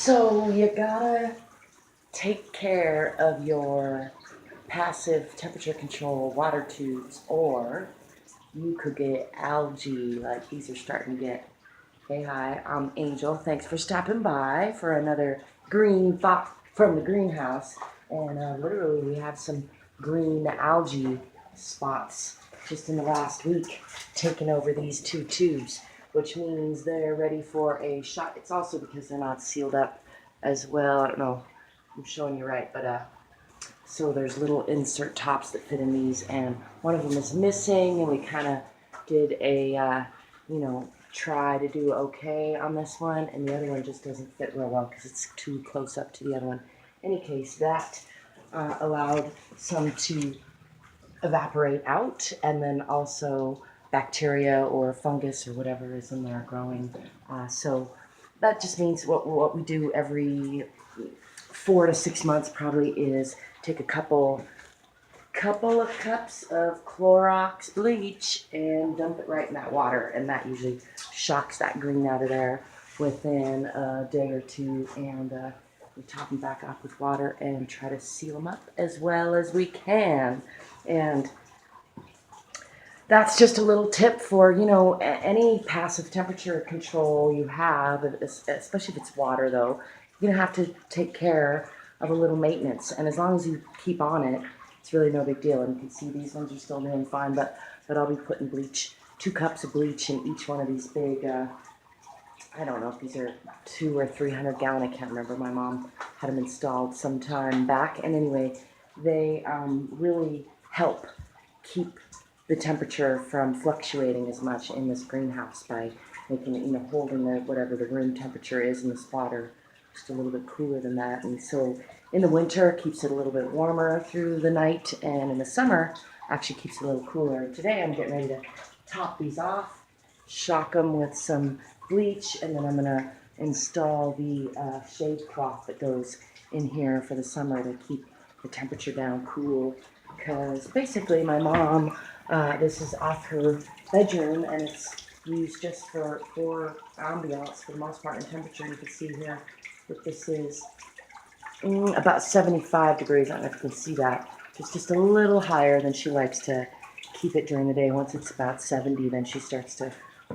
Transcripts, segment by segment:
So you gotta take care of your passive temperature control water tubes, or you could get algae like these are starting to get. Hey, hi, I'm Angel. Thanks for stopping by for another green thought from the greenhouse. And literally, we have some green algae spots just in the last week taking over these two tubes, which means they're ready for a shot. It's also because they're not sealed up as well. I don't know, I'm showing you right, but so there's little insert tops that fit in these, and one of them is missing, and we kind of did a, try to do okay on this one, and the other one just doesn't fit real well because it's too close up to the other one. In any case, that allowed some to evaporate out, and then also bacteria or fungus or whatever is in there growing. So that just means what we do every 4 to 6 months probably is take a couple of cups of clorox bleach and dump it right in that water, and that usually shocks that green out of there within a day or two, and we top them back off with water and try to seal them up as well as we can. And that's just a little tip for, any passive temperature control you have, especially if it's water though. You're going to have to take care of a little maintenance, and as long as you keep on it, it's really no big deal. And you can see these ones are still doing fine, but I'll be putting bleach, 2 cups of bleach in each one of these big, I don't know if these are 200 or 300 gallon, I can't remember. My mom had them installed some time back, and anyway, they really help keep the temperature from fluctuating as much in this greenhouse by making it, holding whatever the room temperature is in this water just a little bit cooler than that. And so in the winter, it keeps it a little bit warmer through the night, and in the summer, actually keeps it a little cooler. Today, I'm getting ready to top these off, shock them with some bleach, and then I'm going to install the shade cloth that goes in here for the summer to keep the temperature down cool. Because basically, my mom, this is off her bedroom, and it's used just for ambiance for the most part in temperature. You can see here that this is about 75 degrees. I don't know if you can see that. It's just a little higher than she likes to keep it during the day. Once it's about 70, then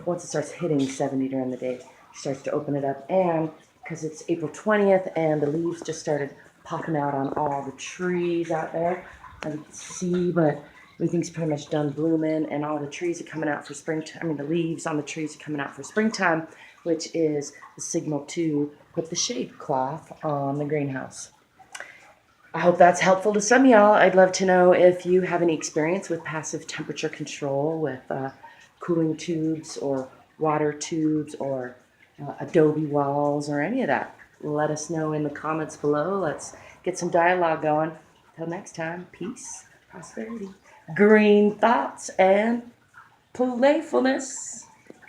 once it starts hitting 70 during the day, she starts to open it up. And because it's April 20th and the leaves just started popping out on all the trees out there, as you can see, but everything's pretty much done blooming, and all the trees are coming out for springtime. The leaves on the trees are coming out for springtime, which is the signal to put the shade cloth on the greenhouse. I hope that's helpful to some of y'all. I'd love to know if you have any experience with passive temperature control with cooling tubes or water tubes or adobe walls or any of that. Let us know in the comments below. Let's get some dialogue going. Till next time, peace, prosperity, green thoughts, and playfulness.